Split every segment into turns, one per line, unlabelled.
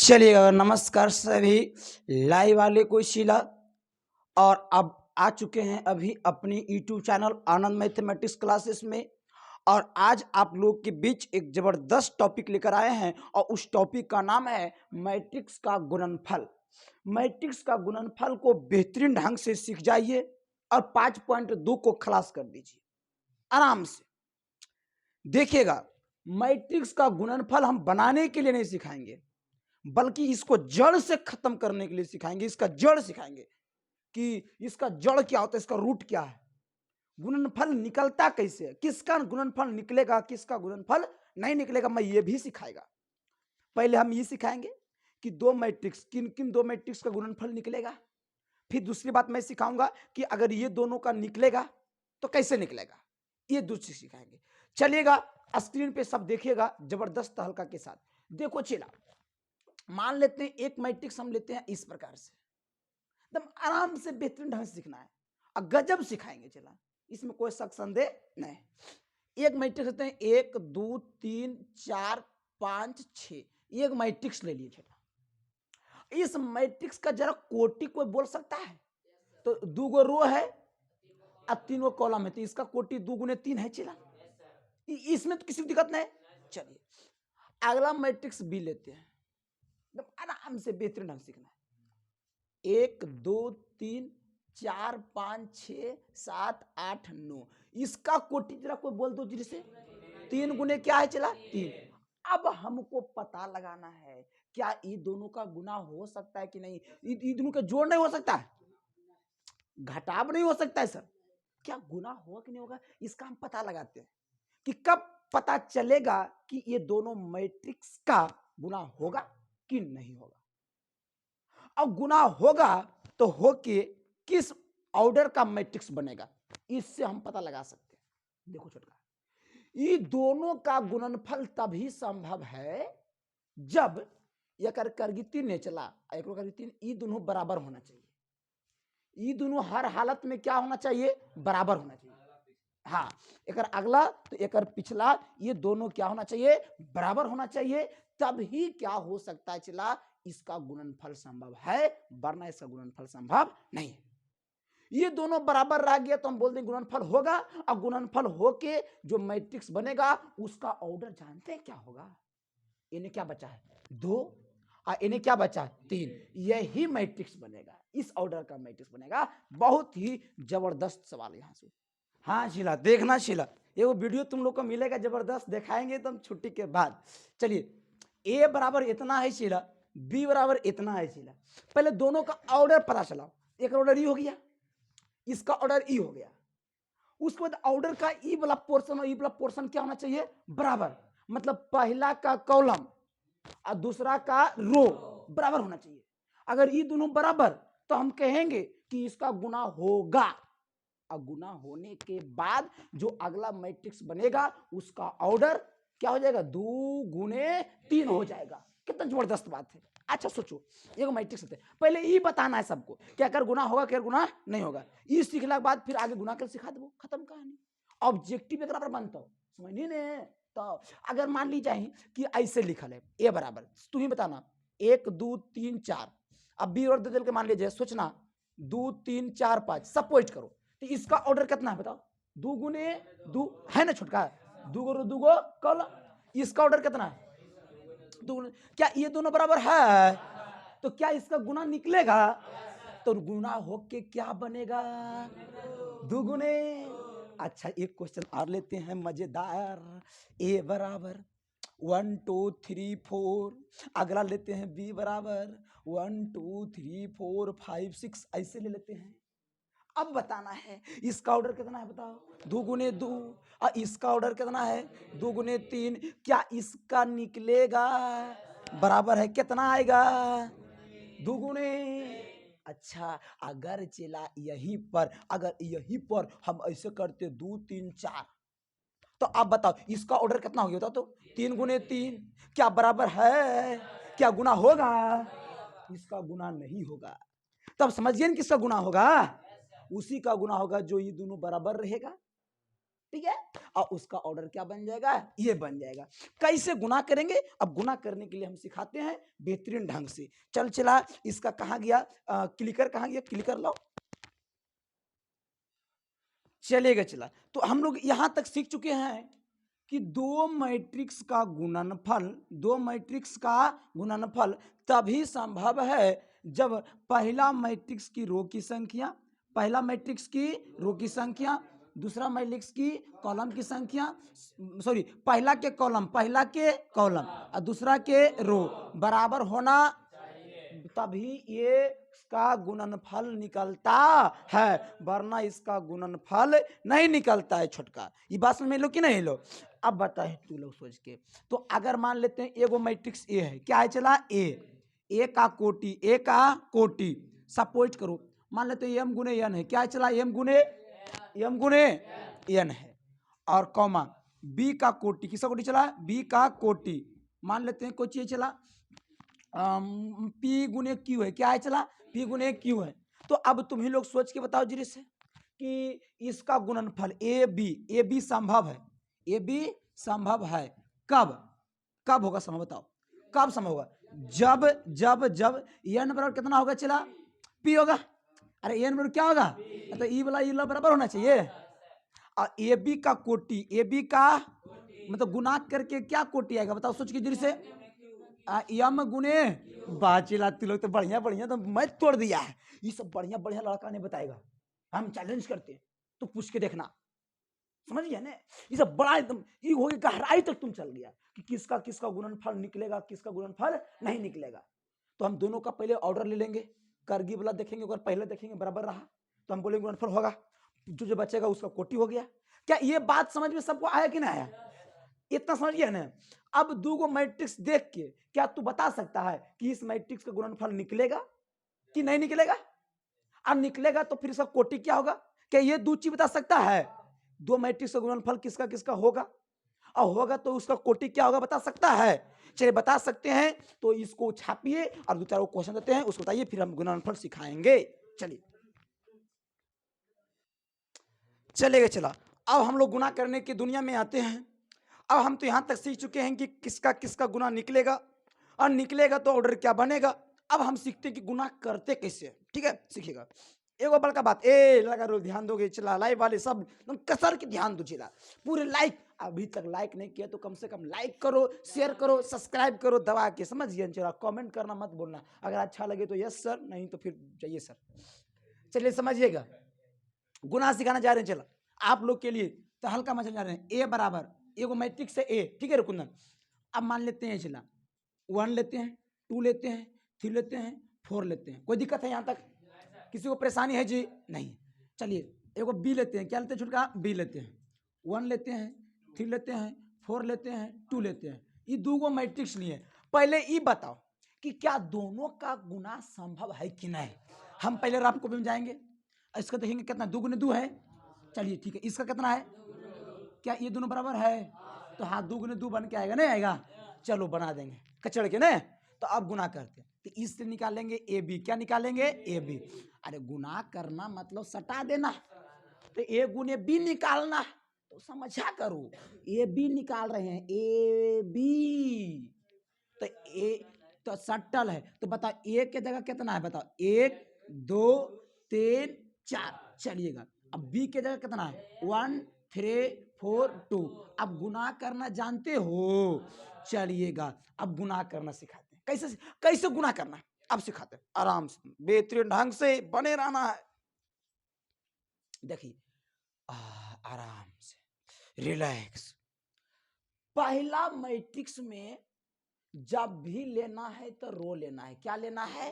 चलिएगा, नमस्कार सभी लाइव वाले को शीला। और अब आ चुके हैं अभी अपनी यूट्यूब चैनल आनंद मैथमेटिक्स क्लासेस में। और आज आप लोग के बीच एक जबरदस्त टॉपिक लेकर आए हैं और उस टॉपिक का नाम है मैट्रिक्स का गुणनफल। मैट्रिक्स का गुणनफल को बेहतरीन ढंग से सीख जाइए और 5.2 को खलास कर दीजिए आराम से। देखिएगा, मैट्रिक्स का गुणनफल हम बनाने के लिए नहीं सिखाएंगे, बल्कि इसको जड़ से खत्म करने के लिए सिखाएंगे। इसका जड़ सिखाएंगे कि इसका जड़ क्या होता है, इसका रूट क्या है, गुणनफल निकलता कैसे है, किसका गुणनफल निकलेगा, किसका गुणनफल नहीं निकलेगा, मैं ये भी सिखाएगा। पहले हम ये सिखाएंगे कि दो मैट्रिक्स, किन किन दो मैट्रिक्स का गुणनफल निकलेगा। फिर दूसरी बात मैं सिखाऊंगा कि अगर ये दोनों का निकलेगा तो कैसे निकलेगा, ये दूसरी सिखाएंगे। चलिएगा, स्क्रीन पे सब देखिएगा जबरदस्त हल्का के साथ। देखो चला, मान लेते हैं एक मैट्रिक्स हम लेते हैं इस प्रकार से, एकदम आराम से बेहतरीन ढंग से सीखना है और गजब सिखाएंगे। चला, इसमें कोई शक संदेह नहीं। एक मैट्रिक्स लेते हैं, 1 2 3 4 5 6, एक मैट्रिक्स ले लिए। चला, इस मैट्रिक्स का जरा कोटि कोई बोल सकता है? तो 2 गो रो है और 3 गो कॉलम है, तो इसका कोटि 2 गुने 3 है। चला, इसमें तो किसी दिक्कत नहीं। चलिए, अगला मैट्रिक्स बी लेते हैं, आराम से बेहतरीन ढंग सीखना है। 1 2 3 4 5 6 7 8 9, इसका कोटि जरा कोई बोल दो जिसे। 3 गुने क्या है? चला 3। अब हमको पता लगाना है क्या ये दोनों का गुना हो सकता है कि नहीं। ये दोनों का जोड़ नहीं हो सकता है, घटाव नहीं हो सकता है सर, क्या गुना होगा कि नहीं होगा, इसका हम पता लगाते हैं कि कब पता चलेगा कि ये दोनों मैट्रिक्स का गुना होगा कि नहीं होगा। अब गुना होगा तो होके किस ऑर्डर का मैट्रिक्स बनेगा, इससे हम पता लगा सकते हैं। देखो छोटका, ये दोनों का गुणनफल तभी संभव है जब एक करगी 3 ने चला, एक करगी 3, ये दोनों बराबर होना चाहिए। ये दोनों हर हालत में क्या होना चाहिए? बराबर होना चाहिए। हाँ, एक अगला तो एक पिछला, ये दोनों क्या होना चाहिए? बराबर होना चाहिए। तब ही क्या हो सकता है चला, इसका गुणनफल संभव है, वरना इसका गुणनफल संभव नहीं है। ये दोनों बराबर रह गया तो हम बोलते हैं गुणनफल होगा। और गुणनफल होके जो मैट्रिक्स बनेगा उसका ऑर्डर जानते हैं क्या होगा? इन्हें क्या बचा है? 2, और इन्हें क्या बचा है? 3। यही मैट्रिक्स बनेगा, इस ऑर्डर का मैट्रिक्स बनेगा। बहुत ही जबरदस्त सवाल यहां से। हाँ शीला, देखना शीला, ये वो वीडियो तुम लोग को मिलेगा जबरदस्त, दिखाएंगे तुम छुट्टी के बाद। चलिए, ए बराबर इतना है शीला, बी बराबर इतना है शीला। पहले दोनों का ऑर्डर पता चला। एक ऑर्डर ई हो गया, इसका ऑर्डर ई हो गया। उसके बाद ऑर्डर का ई वाला पोर्शन और ई वाला पोर्शन क्या होना चाहिए? बराबर। मतलब पहला का कॉलम और दूसरा का रो बराबर होना चाहिए। अगर ये दोनों बराबर तो हम कहेंगे कि इसका गुना होगा। और गुना होने के बाद जो अगला मैट्रिक्स बनेगा उसका ऑर्डर क्या हो जाएगा? 2 गुने 3 हो जाएगा। कितना जबरदस्त बात है। अच्छा सोचो, एक मैट्रिक्स होते हैं, पहले ये बताना है सबको कि अगर गुना होगा क्या गुना नहीं होगा। ये सीखने के बाद फिर आगे गुना कर सिखा दो, खत्म कहानी। ऑब्जेक्टिव बराबर बनता हो, समझिए ने। तो अगर मान ली जाए कि ऐसे लिखल है ए बराबर, तू ही बताना 1 2 3 4, अब बी और दे के मान लीजिए, सोचना 2 3 4 5, सब पॉइंट करो। तो इसका ऑर्डर कितना है बताओ? 2 गुने 2 है ना छोटका, 2 गो 2 गो कल, इसका ऑर्डर कितना है? 2। क्या ये दोनों बराबर है? तो क्या इसका गुना निकलेगा? तो गुना होके क्या बनेगा? 2 गुने। अच्छा, एक क्वेश्चन और लेते हैं मजेदार। ए बराबर 1 2 3 4, अगला लेते हैं बी बराबर 1 2 3 4 5 6, ऐसे ले लेते हैं। अब बताना है इसका ऑर्डर कितना है बताओ? 2 गुने 2। और इसका ऑर्डर कितना है? 2 गुने 3। क्या इसका निकलेगा? बराबर है, कितना आएगा? 2 गुने। अच्छा, अगर चला यहीं पर, अगर यहीं पर हम ऐसे करते 2 3 4, तो आप बताओ इसका ऑर्डर कितना हो गया? तो 3 गुने 3, क्या बराबर है? क्या गुना होगा? इसका गुना नहीं होगा। तब समझिए किसका गुना होगा? उसी का गुना होगा जो ये दोनों बराबर रहेगा। ठीक है, और उसका ऑर्डर क्या बन जाएगा, ये बन जाएगा। कैसे गुना करेंगे, अब गुना करने के लिए हम सिखाते हैं बेहतरीन ढंग से। चल चला, इसका कहाँ गया क्लिकर, कहाँ गया क्लिकर, लो चलेगा चला। तो हम लोग यहां तक सीख चुके हैं कि दो मैट्रिक्स का गुणनफल तभी संभव है जब पहला मैट्रिक्स की रो की संख्या, दूसरा मैट्रिक्स की कॉलम की संख्या, सॉरी पहला के कॉलम और दूसरा के रो बराबर होना, तभी ये इसका गुणनफल निकलता है, वरना इसका गुणनफल नहीं निकलता है छोटका। ये बात समझ में लो कि नहीं लो। अब बताए तू लोग सोच के, तो अगर मान लेते हैं एगो मैट्रिक्स ए है, क्या है चला ए का कोटि सपोज करो, मान लेते हैं एम गुने एन है, क्या है चला एम गुने एन है, और कॉमा बी का कोटि, किसका कोटि चला बी का कोटि, मान लेते हैं कोई चीज चला पी गुने क्यू है, क्या है चला पी गुने क्यू है। तो अब तुम ही लोग सोच के बताओ जरी से कि इसका गुणनफल ए बी संभव है कब होगा संभव, बताओ कब संभव होगा, जब एन बराबर कितना होगा चला पी होगा, अरे एन बराबर क्या होगा, तो ई वाला बराबर होना चाहिए, और ए बी का कोटि, मतलब गुना करके क्या कोटि आएगा बताओ सोच के जरी से, यम गुने बाचिला, तू लोग तो बढ़िया तो मैं तोड़ दिया है, ये सब बढ़िया लड़का ने बताएगा, हम चैलेंज करते हैं, तो पूछ के देखना, समझ गया ना, ये सब बड़ा एकदम ये हो गया, गहराई तक तुम चल गया कि किसका गुणनफल निकलेगा, किसका गुणनफल नहीं निकलेगा। तो हम दोनों का पहले ऑर्डर ले लेंगे, करगी वाला देखेंगे, अगर पहले देखेंगे बराबर रहा तो हम बोलेंगे गुणनफल होगा, जो बचेगा उसका कोटि हो गया। क्या ये बात समझ में सबको आया कि नहीं आया, इतना समझ गया ना। अब दो मैट्रिक्स देख के क्या तू बता सकता है कि इस मैट्रिक्स का गुणनफल निकलेगा कि नहीं निकलेगा, अब निकलेगा तो फिर इसका कोटि क्या होगा, क्या ये दो चीज बता सकता है, दो मैट्रिक्स का गुणनफल किसका होगा, और होगा तो उसका कोटि क्या होगा बता सकता है, चलिए बता सकते हैं, तो इसको छापिए और दो चार क्वेश्चन देते हैं उसको बताइए, फिर हम गुणनफल सिखाएंगे। चलेगा चला, अब हम लोग गुना करने की दुनिया में आते हैं। अब हम तो यहां तक सीख चुके हैं कि किसका गुना निकलेगा, और निकलेगा तो ऑर्डर क्या बनेगा। अब हम सीखते हैं कि गुना करते कैसे, ठीक है सीखिएगा। एगो बड़का बात लगा रो ध्यान दोगे चला, लाइव वाले सब कसर के ध्यान दो चला, पूरे लाइक, अभी तक लाइक नहीं किया तो कम से कम लाइक करो, शेयर करो, सब्सक्राइब करो दबा के, समझिए चला, कमेंट करना मत भूलना, अगर अच्छा लगे तो यस सर, नहीं तो फिर जाइए सर। चलिए समझिएगा, गुना सिखाना जा रहे हैं चला आप लोग के लिए, तो हल्का मचा जा रहे हैं। ए बराबर एगो मैट्रिक्स है ए, ठीक है रुकुंदन, अब मान लेते हैं चला 1 लेते हैं, 2 लेते हैं, 3 लेते हैं, 4 लेते हैं, कोई दिक्कत है यहाँ तक, किसी को परेशानी है जी नहीं। चलिए एगो बी लेते हैं, क्या लेते हैं छुटका बी लेते हैं, 1 लेते हैं, 3 लेते हैं, 4 लेते हैं, 2 लेते हैं, ये दो मैट्रिक्स लिए। पहले ये बताओ कि क्या दोनों का गुना संभव है कि नहीं। हम पहले राम को में जाएंगे, इसका देखेंगे कितना 2 गुने 2 है, चलिए ठीक है, इसका कितना है, क्या ये दोनों बराबर है, तो हाँ 2 गुने 2 बन के आएगा नहीं आएगा, चलो बना देंगे कचड़ के ना। तो अब गुना करते, तो इससे निकालेंगे ए बी, क्या निकालेंगे ए बी, अरे गुना करना मतलब सटा देना, तो ए गुने बी निकालना, तो समझा करो ए बी निकाल रहे हैं ए बी, तो ए तो सटल है, तो बताओ ए के जगह कितना है बताओ, 1 2 3 4, चलिएगा अब बी के जगह कितना है 1 3 4 2, अब गुना करना जानते हो, चलिएगा अब गुना करना सिखाते हैं, कैसे गुना करना अब सिखाते हैं, आराम से बेहतरीन ढंग से बने रहना है। देखिए आराम से रिलैक्स, पहला मैट्रिक्स में जब भी लेना है तो रो लेना है, क्या लेना है,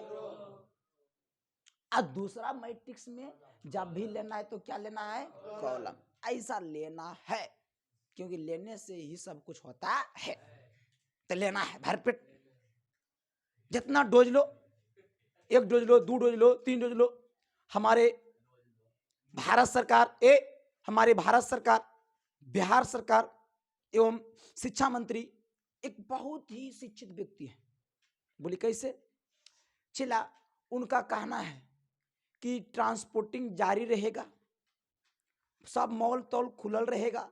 और दूसरा मैट्रिक्स में जब भी लेना है तो क्या लेना है कॉलम, ऐसा लेना है, क्योंकि लेने से ही सब कुछ होता है, तो लेना है भरपेट, जितना डोज लो, 1 डोज लो, 2 डोज लो, 3 डोज लो। हमारे भारत सरकार बिहार सरकार एवं शिक्षा मंत्री एक बहुत ही शिक्षित व्यक्ति है, बोली कैसे चला, उनका कहना है कि ट्रांसपोर्टिंग जारी रहेगा, सब मॉल तौल खुलल रहेगा,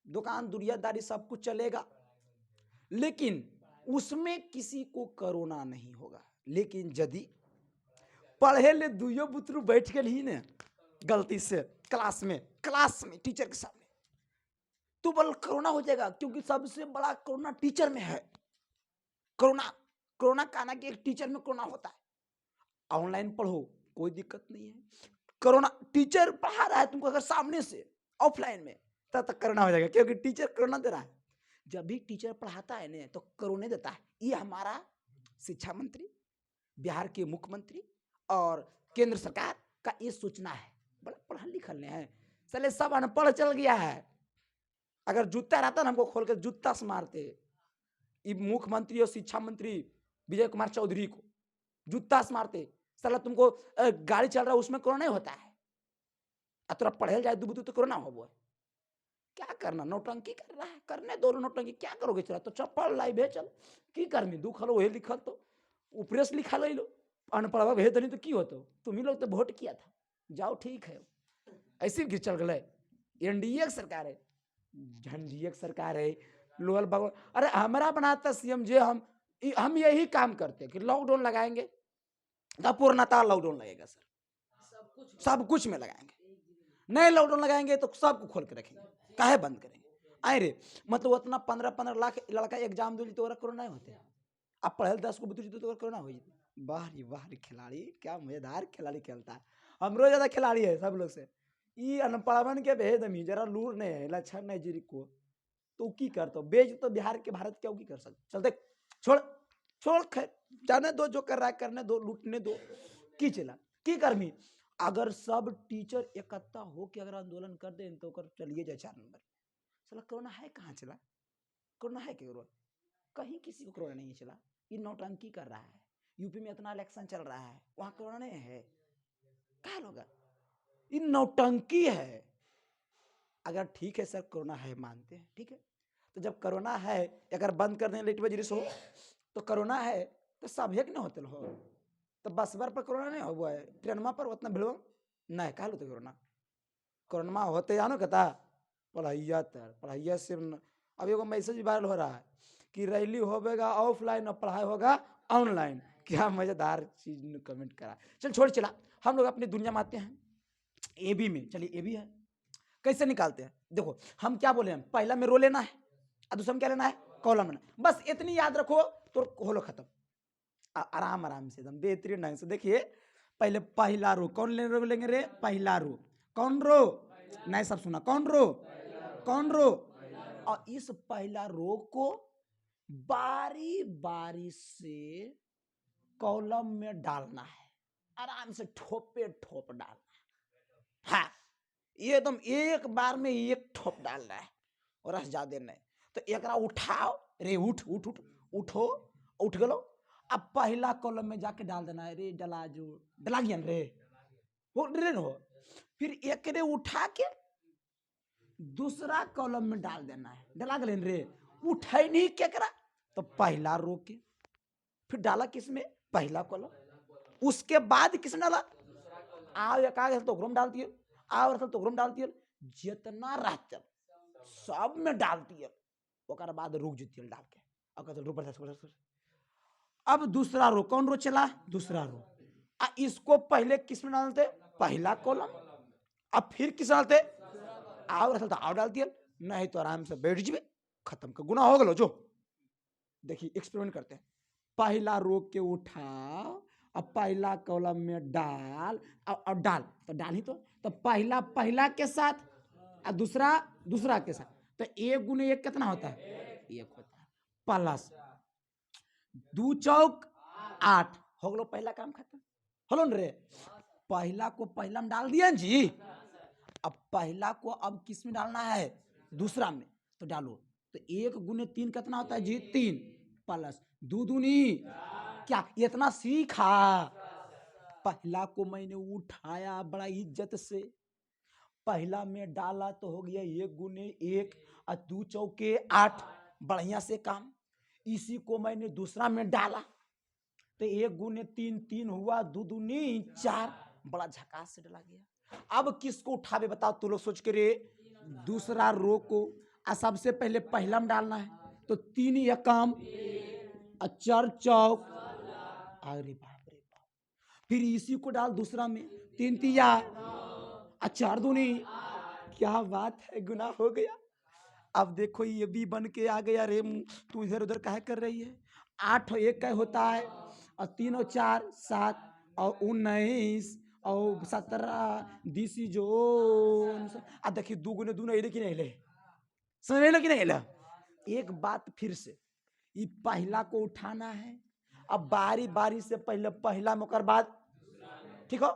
दुकान दुनियादारी सब कुछ चलेगा, लेकिन उसमें किसी को कोरोना नहीं होगा। लेकिन यदि पढ़े ले दुइयो बुतरू बैठ गए ही ने गलती से क्लास में टीचर के सामने, तो बल कोरोना हो जाएगा, क्योंकि सबसे बड़ा कोरोना टीचर में है। कोरोना कहना कि एक टीचर में कोरोना होता है। ऑनलाइन पढ़ो कोई दिक्कत नहीं है, कोरोना टीचर पढ़ा रहा है तुमको अगर सामने से ऑफलाइन में, तब तक कोरोना हो जाएगा, क्योंकि टीचर कोरोना दे रहा है। जब भी टीचर पढ़ाता है ना तो कोरोना देता है। ये हमारा शिक्षा मंत्री, बिहार के मुख्यमंत्री और केंद्र सरकार का ये सूचना है। बड़ा पढ़ा लिखल ने है, चले सब अनपढ़ चल गया है। अगर जूता रहता ना हमको खोल कर जूता से मारते। मुख्यमंत्री और शिक्षा मंत्री विजय कुमार चौधरी को जूता से मारते। साला तुमको गाड़ी चल रहा है उसमें कोरोना होता है, थोड़ा पढ़े जाए दुबू तो कोरोना हो वो। क्या करना, नौटंकी कर रहा है, करने दो नौटंकी, क्या करोगे? चला तो चप्पल लाई भेजल की करनी, दुख हलो वही लिखल तो ऊपरे से लिखा लो, अनपढ़वा भेज नहीं तो की होतो, तुम ही लोग तो वोट किया था, जाओ ठीक है। ऐसे भी चल गए। एनडीए सरकार है, झंडीए सरकार है, लोहल भगवान। अरे हमारा बनाता सीएम जे हम यही काम करते कि लॉकडाउन लगाएंगे, पूर्णतः लॉकडाउन लगेगा सर, सब कुछ में लगाएंगे। नए लॉकडाउन लगाएंगे तो सबको खोल के रखेंगे, काहे बंद करेंगे? आए रे, मतलब उतना 15-15 लाख लड़का एग्जाम दिली तो कोरोना होते, अब पढ़े 10 को बुतरी तो कोरोना हो जाते। वाह रे खिलाड़ी, क्या मजेदार खिलाड़ी खेलता है, हमरो ज्यादा खिलाड़ी है सब लोग से। ये अनपढ़वन के भेद मी जरा लूर नहीं है, लक्षण नहीं जीरी को तो की करते बेच तो बिहार के भारत क्या की कर सकते। चलते छोड़ छोड़, खैर जाने दो, जो कर रहा है करने दो, लूटने दो, की चला की करमी। अगर सब टीचर इकट्ठा हो के अगर आंदोलन कर दे तो कर चलिए जाए 4 नंबर। चला कोरोना है कहाँ चला, कोरोना है क्यों? कहीं किसी को कोरोना नहीं चला। ये नौटंकी कर रहा है। यूपी में इतना इलेक्शन चल रहा है, वहां कोरोना नहीं है, क्या होगा? ये नौटंकी है। अगर ठीक है सर कोरोना है मानते हैं, ठीक है, तो जब कोरोना है अगर बंद कर दें लेट बजे हो तो कोरोना है तो सब एक ना होते हो, तो बस बार पर कोरोना नहीं हुआ है, ट्रेनमा पर उतना भिड़ो नहीं कहा लो तो कोरोना होते जानो कहता पढ़ाइया से। अब एगो मैसेज वायरल हो रहा है कि रैली होगा ऑफलाइन और पढ़ाई होगा ऑनलाइन। क्या मजेदार चीज ने कमेंट करा। चल छोड़ चला, हम लोग अपनी दुनिया में आते हैं। एबी में चलिए, एबी है कैसे निकालते हैं देखो। हम क्या बोले, हम पहला में रो लेना है और दूसरा में क्या लेना है, कॉलम लेना, बस इतनी याद रखो तो होलो खत्म। आराम आराम से एकदम बेहतरीन ढंग से देखिए। पहले पहला रो कौन लेंगे रे, पहला रो कौन रो, नहीं सब सुना, कौन रो, कौन रो। और इस पहला रो को बारी बारी से कॉलम में डालना है, आराम से ठोपे ठोप डालना है। हाँ, ये एकदम एक बार में एक ठोप डालना है और रस ज्यादा नहीं। तो एक उठाओ रे, उठ उठ उठ उठो, उठ गलो। अब पहला कॉलम में जाके डाल देना है रे, डला जो डला गया रे, वो रे हो। फिर एक रे उठा के दूसरा कॉलम में डाल देना है, डला गए रे, उठाई नहीं क्या करा तो पहला रो के फिर डाला किसमें, पहला कॉलम। उसके बाद किसने डाला, आओ तो ग्रुम डाल दिए, आओ तो ग्रुम डाल दिए, जितना रहते सब में डाल दिए। ओकर बाद रुक जतियल डाल के, अब दूसरा रो कौन रो चला, दूसरा रो। इसको पहले किस में डालते, पहला कॉलम। अब फिर किस डालते, आओ आओ डाल दिया, नहीं तो आराम से बैठ जाए, खत्म का गुना हो गलो। जो देखिए एक्सपेरिमेंट करते हैं, पहला रो के उठाओ, अब पहला कॉलम में डाल, और डाल तो डाल ही तो पहला पहला के साथ और दूसरा दूसरा के साथ, तो एक गुने एक कितना होता है, एक होता है, प्लस 2 चौक 8 हो गलो, पहला काम खत्म होलो न रे। पहला को पहला में डाल दिया जी, अब पहला को अब किस में डालना है, दूसरा में, तो डालो। तो 1 गुने 3 कितना होता है जी, 3 प्लस 2 दूनी क्या, इतना सीखा। पहला को मैंने उठाया बड़ा इज्जत से, पहला में डाला तो हो गया 1 गुने 1 और 2 चौके 8, बढ़िया से काम। इसी को मैंने दूसरा में डाला तो 1 गुने 3 3 हुआ, 2 दूनी 4, बड़ा झकास से डाला गया। अब किसको उठावे बताओ तू लोग सोच के रे। दूसरा रो को सबसे पहले पहला में डालना है, तो 3 एकम चार चौक, अरे बाप रे बाप। फिर इसी को डाल दूसरा में, 3 तिया चार दूनी, क्या बात है, गुना हो गया। अब देखो ये भी बन के आ गया रे, तू इधर उधर काहे कर रही है। 8 और 1 का होता है, और 3 और 4 7, और 19 और 17 दिसी जो देखिए 2 गुने 2 नहीं कि नहीं ले, समझ में कि नहीं ला। एक बात फिर से, ये पहला को उठाना है, अब बारी बारी से पहले पहला में बाद, ठीक हो,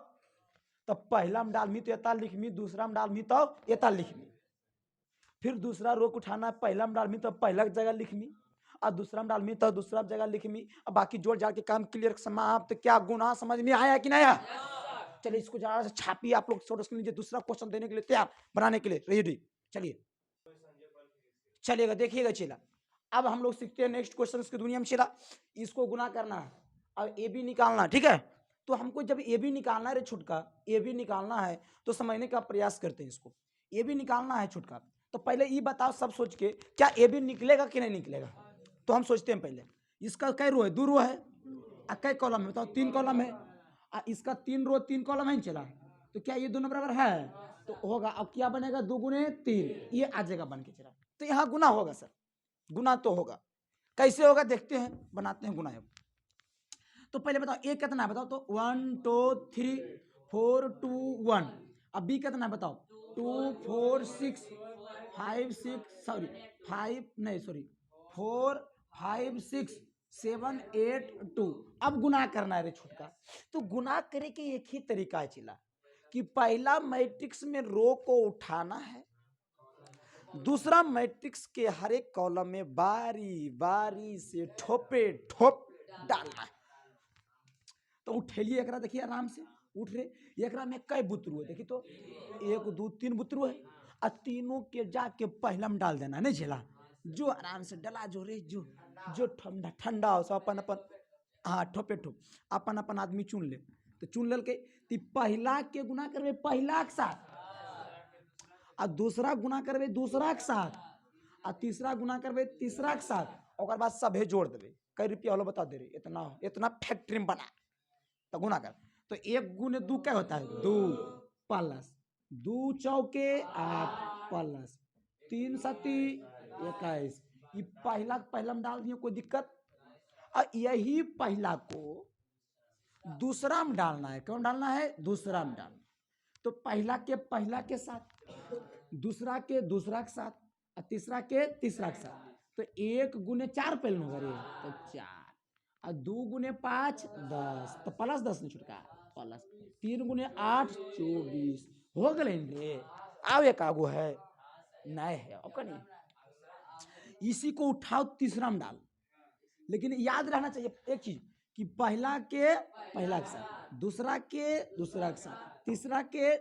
तो पहला में डालमी तो एता लिखमी, दूसरा में डालमी तो एता लिखमी। फिर दूसरा रोक उठाना, पहला में डालमी तो पहला जगह लिखमी, और दूसरा में डालमी तो दूसरा जगह लिखमी। अब बाकी जोड़ जाड़ के काम क्लियर समाप्त। तो क्या गुना समझ में आया कि नहीं आया? चलिए इसको जरा से छापिए आप लोग, छोटे लीजिए, दूसरा क्वेश्चन देने के लिए तैयार, बनाने के लिए रेडी। चलिए चलिएगा, देखिएगा चला। अब हम लोग सीखते हैं नेक्स्ट क्वेश्चन की दुनिया में चला। इसको गुना करना है और ए बी निकालना, ठीक है। तो हमको जब ए बी निकालना है रे छुटका, ए बी निकालना है तो समझने का प्रयास करते हैं। इसको ए बी निकालना है छुटका, तो पहले ये बताओ सब सोच के, क्या ए बी निकलेगा कि नहीं निकलेगा। तो हम सोचते हैं पहले इसका कै रो है, 2 रो है, कै कॉलम है बताओ, 3 कॉलम है, इसका 3 रो 3 कॉलम है चला, तो क्या ये दोनों बराबर है, तो होगा। अब क्या बनेगा, 2 गुने 3, ये आ जाएगा बन के चला। तो यहाँ गुना होगा सर, गुना तो होगा। कैसे होगा देखते हैं, बनाते हैं गुना। तो पहले बताओ ए कितना है बताओ, तो 1 2 3 4 2 1। अब बी कितना है बताओ, 2 4 6 5 6 सॉरी 5 नहीं सॉरी 4 5 6 7 8 2। अब गुना करना है रे छुटका। तो गुना करे के एक ही तरीका है चिल्ला, कि पहला मैट्रिक्स में रो को उठाना है, दूसरा मैट्रिक्स के हर एक कॉलम में बारी बारी से ठोपे ठोप डालना है। तो उठेलिए एकरा, देखिए आराम से उठ रहे। एकरा में कई बुतरू है देखिए, तो 1 2 3 बुतरू है, और तीनों के जाके पहला में डाल देना, नहीं झेला, जो आराम से डला जो रे, जो ठंडा ठंडा हो, सब अपन अपन, हाँ ठोपे ठोप अपन अपन आदमी चुन ले। तो चुन लेल के पहला के गुना करबे पहला के साथ, और दूसरा गुना करबे दूसरा के साथ, और तीसरा गुना करबे तीसरा के साथ, और बाद सभे जोड़ देवे। कई रुपया होलो बता दे रहे, इतना इतना फैक्ट्री में बना, तो गुना कर। तो 1 गुने 2 क्या होता है, 2 प्लस 2 चौके 8 प्लस 3 सती 21। ये पहला पहला में डाल दिए, कोई दिक्कत। और यही पहला को दूसरा में डालना है, क्यों डालना है, दूसरा में डालना। तो पहला के साथ, दूसरा के दूसरा के साथ, और तीसरा के तीसरा के साथ। तो 1 गुने 4 पहले होगा रे, तो 4, और 2 गुने 5 10, तो प्लस 10 नहीं छुटका, प्लस 3 गुने 8 24 हो गए रे। अब एक आगो है नहीं है, अब नहीं, इसी को उठाओ तीसरा में डाल। लेकिन याद रहना चाहिए एक चीज, कि पहला के साथ, दूसरा के दूसरा के साथ, तीसरा के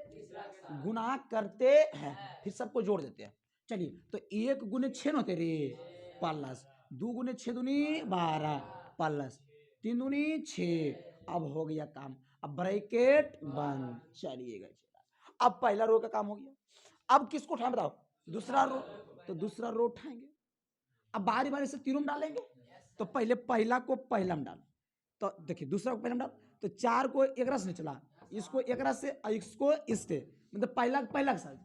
गुना करते हैं, फिर सबको जोड़ देते हैं। चलिए, तो 1 गुने 6 होते रे, प्लस 2 गुने 6 दूनी 12 प्लस 3 दूनी 6। अब हो गया काम, अब ब्रैकेट बंद। चलिएगा, अब पहला रो का काम हो गया। अब किसको उठाएं बताओ, दूसरा रो, तो दूसरा रो उठाएंगे। अब बारी बारी से तीनों में डालेंगे। तो पहले पहला को पहला में डाल, तो देखिए दूसरा को पहला में डाल, तो 4 को एक रस नहीं चला, इसको एक रस से, इसको इससे, मतलब पहला के साथ,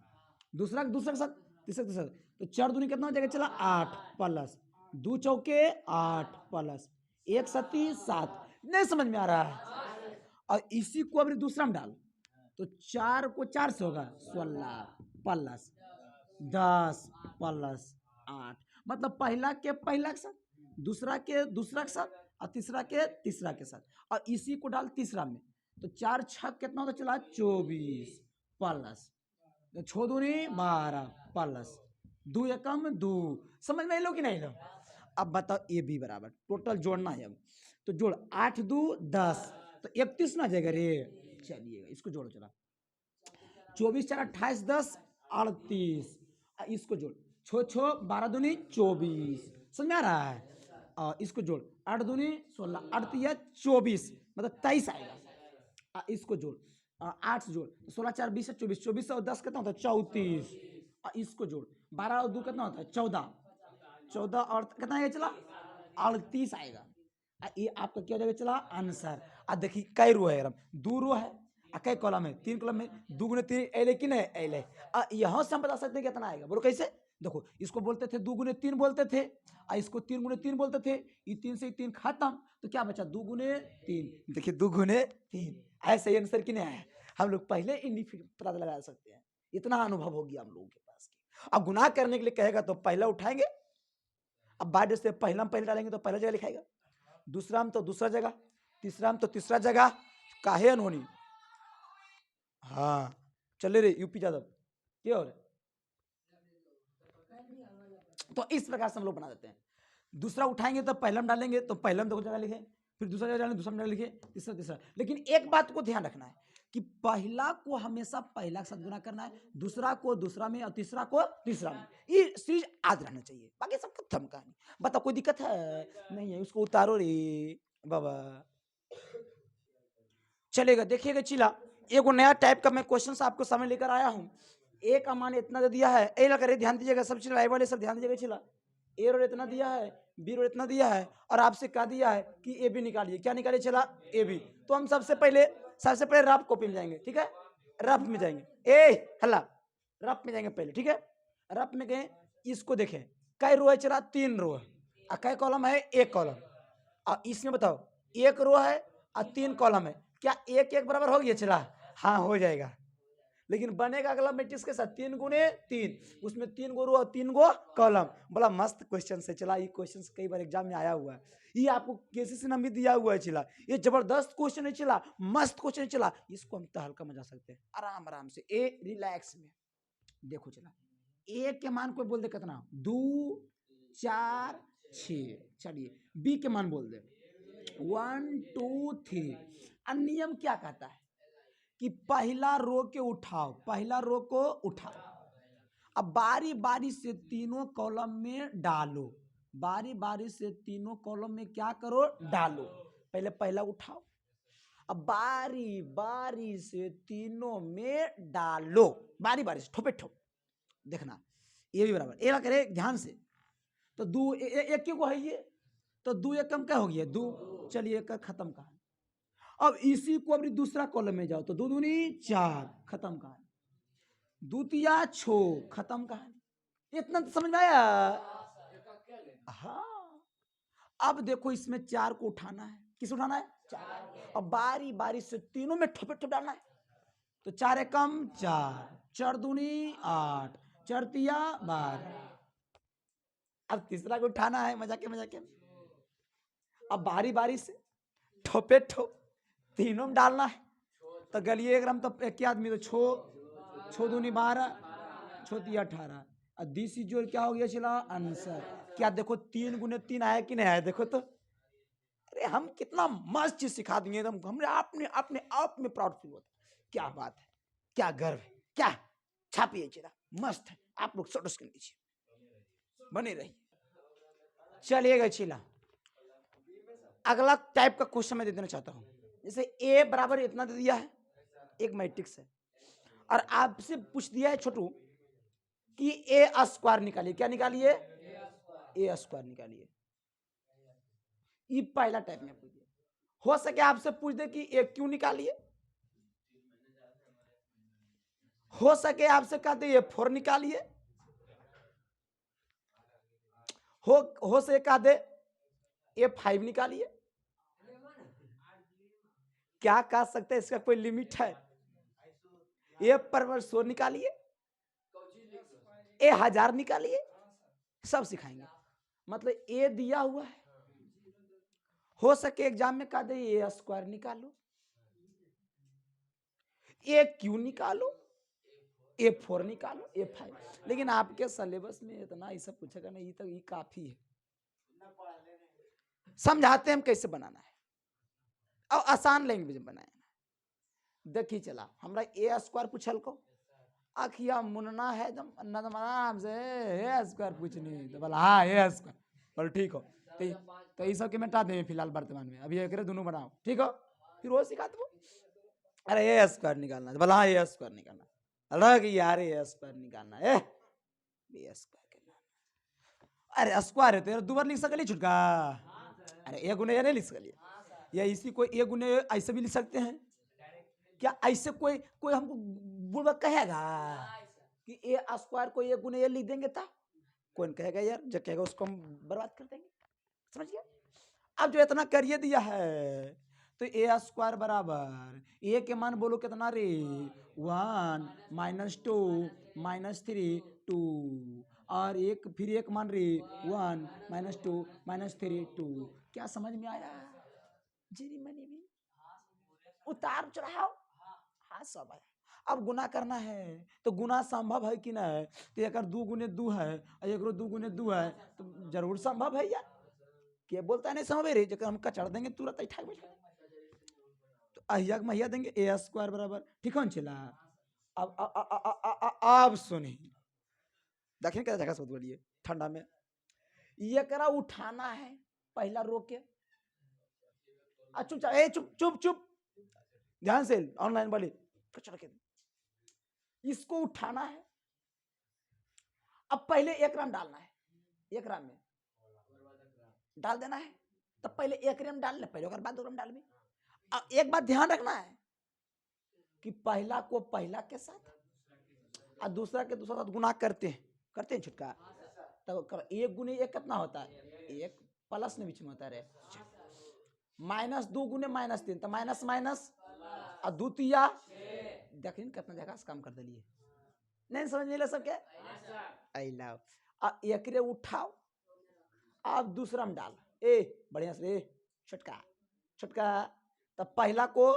दूसरा के साथ, तीसरा के साथ। तो 4 दूनी कितना हो जाएगा चला, 8 प्लस 2 चौके 8 प्लस 1 सती 7। नहीं समझ में आ रहा है। और इसी को अभी दूसरा में डाल, तो 4 को 4 से होगा 16 प्लस 10 प्लस 8। मतलब पहला के साथ, दूसरा के दूसरा के साथ, और तीसरा के तीसरा के साथ, और इसी को डाल तीसरा में। तो 4 छक कितना होता चला, 24 प्लस 6 दूनी 12 प्लस 2 एकम 2। समझ में लो कि नहीं लो। अब बताओ ए बी बराबर टोटल जोड़ना है। अब तो जोड़ 8 2 10, तो 31 ना जाएगा रे। चलिएगा इसको जोड़ो चला, 24 4 28 10 38। इसको जोड़, 6 6 12 दूनी 24। समझ में आ रहा है। और इसको जोड़, 8 दूनी 16 8 24, मतलब 23 आएगा। इसको जोड़, 8 से जोड़, 16 4 20 24, 24 और 10 कितना होता है 34। इसको जोड़, 12 और 2 कितना होता है 14, 14 और कितना आएगा चला 38 आएगा। ये आपका क्या हो जाएगा चला आंसर। देखिए कई रो है, 2 रो है, कई कॉलम है 3 कॉलम में, 2 गुने 3 एले कि नहीं एले। यहाँ से हम बता सकते हैं कितना आएगा, बोलो कैसे। देखो इसको बोलते थे 2 गुने 3 बोलते थे, इसको 3 गुने 3 बोलते थे, ये 3 से 3 खत्म, तो क्या बचा 2 गुने 3। देखिए 2 गुने 3, ऐसे आंसर कि नहीं आया। हम लोग पहले पता लगा सकते हैं, इतना अनुभव हो गया हम लोगों के पास। अब गुनाह करने के लिए कहेगा तो पहला उठाएंगे, अब बाद से पहला में पहले डालेंगे तो पहला जगह लिखाएगा, दूसरा में तो दूसरा जगह, तीसरा में तो तीसरा जगह, काहे अनहोनी। हाँ चले रे यूपी यादव क्या हो रहा है। तो इस प्रकार से हम लोग बना देते हैं। दूसरा उठाएंगे तो पहला में डालेंगे तो पहला में दो जगह लिखे, फिर दूसरा जगह डालेंगे दूसरा में लिखे, तीसरा तीसरा। लेकिन एक बात को ध्यान रखना है कि पहला को हमेशा पहला के साथ गुना करना है, दूसरा को दूसरा में और तीसरा को तीसरा में। ये चीज याद रहना चाहिए, बाकी सब खत्म कहानी। बता कोई दिक्कत है नहीं है, उसको उतारो रे बाबा। चलेगा देखिएगा चिला, एगो नया टाइप का मैं क्वेश्चन आपको सामने लेकर आया हूँ। ए का मान इतना दे दिया है, ए लगा ध्यान दीजिएगा, सब चीज लाइव वाले सब ध्यान दीजिएगा चिला। ए रोड इतना दिया है, बी रोड इतना दिया है, और आपसे क्या दिया है कि ए बी निकालिए। क्या निकालिए चला ए बी। तो हम सबसे पहले रफ कॉपी में जाएंगे, ठीक है, रफ में जाएंगे, ए हल्ला रफ में जाएंगे पहले, ठीक है। रफ में गए, इसको देखें कई रो है चला 3 रो है, और कई कॉलम है 1 कॉलम। और इसमें बताओ 1 रो है और 3 कॉलम है, क्या 1 1 बराबर हो गया चला। हाँ हो जाएगा, लेकिन बनेगा अगला मैट्रिक्स के साथ 3 गुने 3, उसमें 3 गो रो और 3 गो कॉलम। बड़ा मस्त क्वेश्चन से चला, ये क्वेश्चन कई बार एग्जाम में आया हुआ है, ये आपको केसीसी नाम भी दिया हुआ है चला। ये जबरदस्त क्वेश्चन है चला, मस्त क्वेश्चन चला, इसको हम हल्का मजा सकते हैं आराम आराम से ए रिलैक्स में। देखो चला, ए के मान को बोल दे कितना 2 4 6, चलिए बी के मान बोल दे 1 2 3। नियम क्या कहता है कि पहला रो के उठाओ, पहला रो को उठाओ, अब बारी बारी से तीनों कॉलम में डालो, बारी बारी से तीनों कॉलम में क्या करो डालो। पहले पहला उठाओ, अब बारी बारी से तीनों में डालो, बारी बारी से ठोपे ठोप। देखना ये भी बराबर ए करे ध्यान से, तो 2 एक को है ये, तो 2 एक कम क्या हो गया 2, चलिए एक खत्म कहानी। अब इसी को अपनी दूसरा कॉलम में जाओ तो 2 दूनी 4, खत्म कहानी, 2 तिया 6, खत्म कहानी। इतना तो समझ में आया। हाँ अब देखो इसमें 4 को उठाना है, किस उठाना है 4, अब बारी बारी से तीनों में ठोपे ठोप डालना है, तो 4 एकम 4, 4 दूनी 8, 4 तिया 12। अब तीसरा को उठाना है मजाके मजाके, अब बारी बारी से ठोपे ठोप तीनों में डालना है, तो गलिए ग्राम तो एक आदमी तो 6 दूनी 12, 6 तिया 18, और देसी जोड़ क्या हो गया चला आंसर। क्या देखो 3 गुने 3 आया कि नहीं आया, देखो तो। अरे हम कितना मस्त चीज सिखा देंगे एकदम, हमने अपने अपने आप में प्राउड फील होता है। क्या बात है, क्या गर्व है, क्या छापिए चला मस्त है। आप लोग शॉर्ट स्क्रीन लीजिए, बने रहिए। चलिएगा चिला, अगला टाइप का क्वेश्चन मैं दे देना चाहता हूं। जैसे ए बराबर इतना दे दिया है, एक मैट्रिक्स है, और आपसे पूछ दिया है छोटू कि ए स्क्वायर निकालिए। क्या निकालिए ए स्क्वायर निकालिए। ये पहला टाइप में पूछ दिया, हो सके आपसे पूछ दे कि ए क्यों निकालिए, हो सके आपसे कहते ये 4 निकालिए, हो सके कह दे ये 5 निकालिए। क्या कह सकते हैं, इसका कोई लिमिट है। ये पर 100 निकालिए, ए 1000 निकालिए, सब सिखाएंगे। मतलब ए दिया हुआ है, हो सके एग्जाम में कह दे ए स्क्वायर निकालो, ए क्यू निकालो, A4 निकालो, A5। लेकिन आपके सिलेबस में इतना ये सब पूछेगा नहीं, ये तो ये काफी है। समझाते हैं हम कैसे बनाना है, और आसान लैंग्वेज में बनाए। देखिए चला, हमरा ए स्क्वायर पूछल को, अखिया मुनना है एकदम आराम से ए स्क्वायर पूछनी, तो बोला हाँ ए स्क्वायर, बोल ठीक हो। तो ये सब के मिटा दें फिलहाल वर्तमान में, अभी एक दोनों बनाओ, ठीक हो, फिर वो सिखा दो। अरे ए स्क्वायर निकालना है, बोला हाँ ए स्क्वायर निकालना है। अलग यार ए स्क्वायर निकालना है, बी स्क्वायर के अरे स्क्वायर है तो यार दो बार लिख सकली छुटका। अरे ए गुने ए नहीं लिख सकली, या इसी को ए गुने ऐसे भी लिख सकते हैं क्या? ऐसे कोई कोई हमको बुड़बक कहेगा कि ए स्क्वायर को ए गुने ए लिख देंगे था? कौन कहेगा यार? जो कहेगा उसको हम बर्बाद कर देंगे, समझ गया? अब जो इतना करिए दिया है तो ए स्क्वायर बराबर ए के मान बोलो कितना रे, 1 -2 -3 2, और एक फिर एक मान रे 1 -2 -3 2। क्या समझ में आया? जीनी मनी भी उतार चढ़ाओ, हाँ सब है। अब गुना करना है तो गुना संभव है कि नहीं? तो अगर 2 गुने 2 है और एक 2 गुने 2 है तो जरूर संभव है यार। क्या बोलता है नहीं संभव है रे, जब हम कचड़ देंगे तुरंत बैठा बैठा तो अहिया के महिया देंगे ए स्क्वायर बराबर, ठीक है चिल्ला। अब सुनी देखिए क्या जगह सोच बोलिए ठंडा में ये करा उठाना है पहला रोक के, चुप चुप चुप चुप ध्यान से ऑनलाइन वाले कचड़ के इसको उठाना है। अब पहले 1 ग्राम डालना है, 1 ग्राम में डाल देना है, तब पहले 1 ग्राम डाल ले पहले, बाद 2 ग्राम डाल में। अब एक बात ध्यान रखना है कि पहला को पहला के साथ और दूसरा के दूसरा साथ गुना करते हैं छुटका, तब 1 गुने 1 कितना होता है? 1 प्लस में बीच में होता है -2 गुने -3 तो माइनस माइनस और द्वितीया देखिए कितना जगह से काम कर दिलिए, नहीं समझ में सबके आई लव। अब एक उठाओ, अब दूसरा में डाल ए बढ़िया से छुटका छुटका, तब पहला को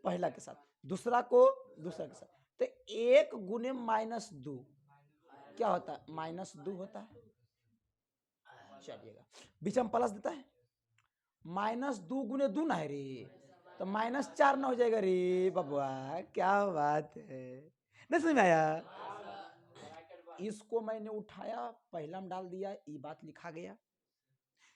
पहला के साथ दूसरा को दूसरा के साथ, तो 1 गुने -2 क्या होता है? -2 होता है। चलिएगा बीच में प्लस देता है, -2 गुने 2 ना है रे, तो -4 ना हो जाएगा रे बबुआ। क्या बात है, नहीं समझ में आया? इसको मैंने उठाया पहला में डाल दिया, ये बात लिखा गया।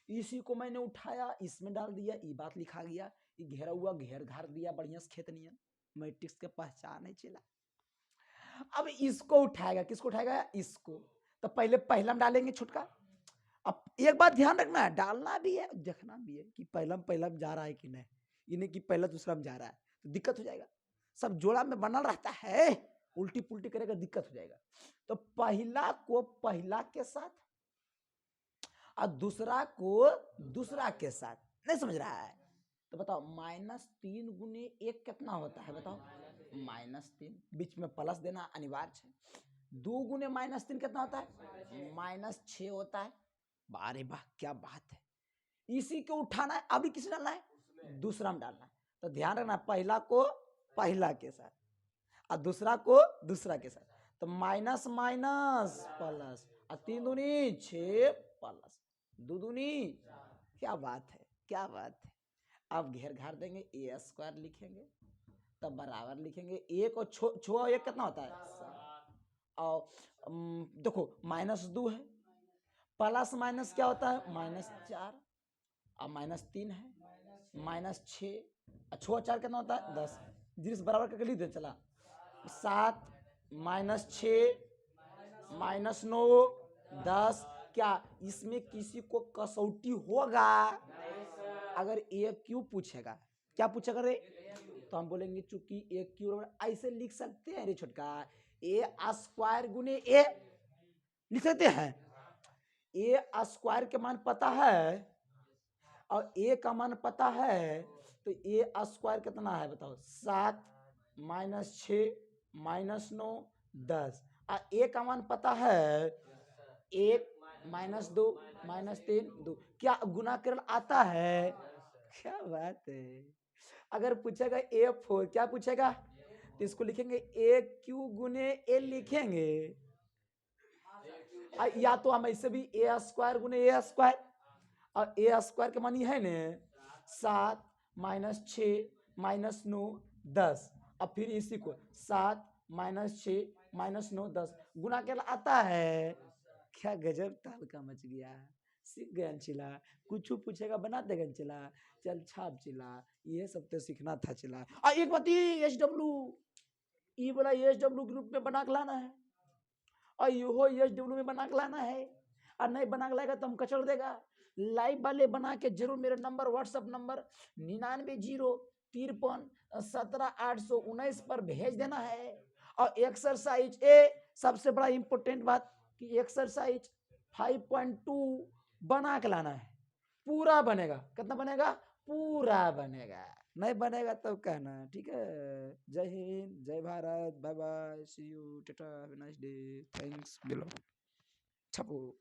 इसी को मैंने उठाया इसमें डाल दिया, ये बात लिखा गया। ये घेरा हुआ घेर घार दिया बढ़िया से खेत नियन, मैट्रिक्स के पहचान है चला। अब इसको उठाएगा, किसको उठाएगा? इसको, तो पहले पहला में डालेंगे छुटका। अब एक बात ध्यान रखना है, डालना भी है देखना भी है कि पहला में जा रहा है कि नहीं, ये नहीं कि पहला दूसरा में जा रहा है तो दिक्कत हो जाएगा। सब जोड़ा में बनल रहता है, उल्टी पुल्टी करेगा दिक्कत हो जाएगा। तो पहला को पहला के साथ और दूसरा को दूसरा के साथ, नहीं समझ रहा है? तो बताओ -3 गुने 1 कितना होता है बताओ? -3, बीच में प्लस देना अनिवार्य है। 2 गुने -3 कितना होता है? -6 होता है। अरे वाह क्या बात है, इसी को उठाना है। अभी किसे डालना है? दूसरा में डालना है। तो ध्यान रखना पहला को पहला के साथ और दूसरा को दूसरा के साथ, तो माइनस माइनस प्लस और 3 दूनी 6 प्लस 2 दूनी, क्या बात है क्या बात है। अब घेर घार देंगे, ए स्क्वायर लिखेंगे तब बराबर लिखेंगे 1 और 6 1 कितना होता है? और देखो -2 है, प्लस माइनस क्या होता है? -4, अब -3 है, -6 और 4 कितना होता है? 10, जिस बराबर करके लिख दे चला 7 -6 -9 10। क्या इसमें किसी को कसौटी होगा? अगर ए क्यों पूछेगा, क्या पूछेगा रे, तो हम बोलेंगे चूंकि ए क्यू ऐसे लिख सकते हैं रे छोटका, ए स्क्वायर गुने ए लिख सकते हैं। ए स्क्वायर के मान पता है और ए का मान पता है, तो ए स्क्वायर कितना है बताओ? 7 -6 -9 10, और ए का मान पता है 1 -2 -3 2। क्या गुना करल आता है? क्या बात है। अगर पूछेगा A4 क्या पूछेगा, तो इसको लिखेंगे ए क्यू गुने ए लिखेंगे, या तो हम ऐसे भी ए स्क्वायर गुने ए स्क्वायर, और ए स्क्वायर के मानी है ने 7 -6 -9 10, अब फिर इसी को 7 -6 -9 10 गुना के आता है। क्या गजब ताल का मच गया, सीख गए चिला, कुछ पूछेगा बना देगा चिला, चल छाप चिला, ये सब तो सीखना था चिला। एक बात ये SW ये बोला SW ग्रुप में बना के लाना है, और यो SW में बना के लाना है, और नहीं बना के लाएगा तो हम कचड़ देगा। लाइव वाले बना के जरूर मेरे नंबर व्हाट्सअप नंबर 9903570819 पर भेज देना है। और एक्सरसाइज ए सबसे बड़ा इंपॉर्टेंट बात कि एक्सरसाइज 5.2 बना के लाना है, पूरा बनेगा। कितना बनेगा? पूरा बनेगा, नहीं बनेगा तो कहना, ठीक है। जय हिंद, जय Bharat, bye bye, see you, tata, have a nice day, thanks, बिलो छपो।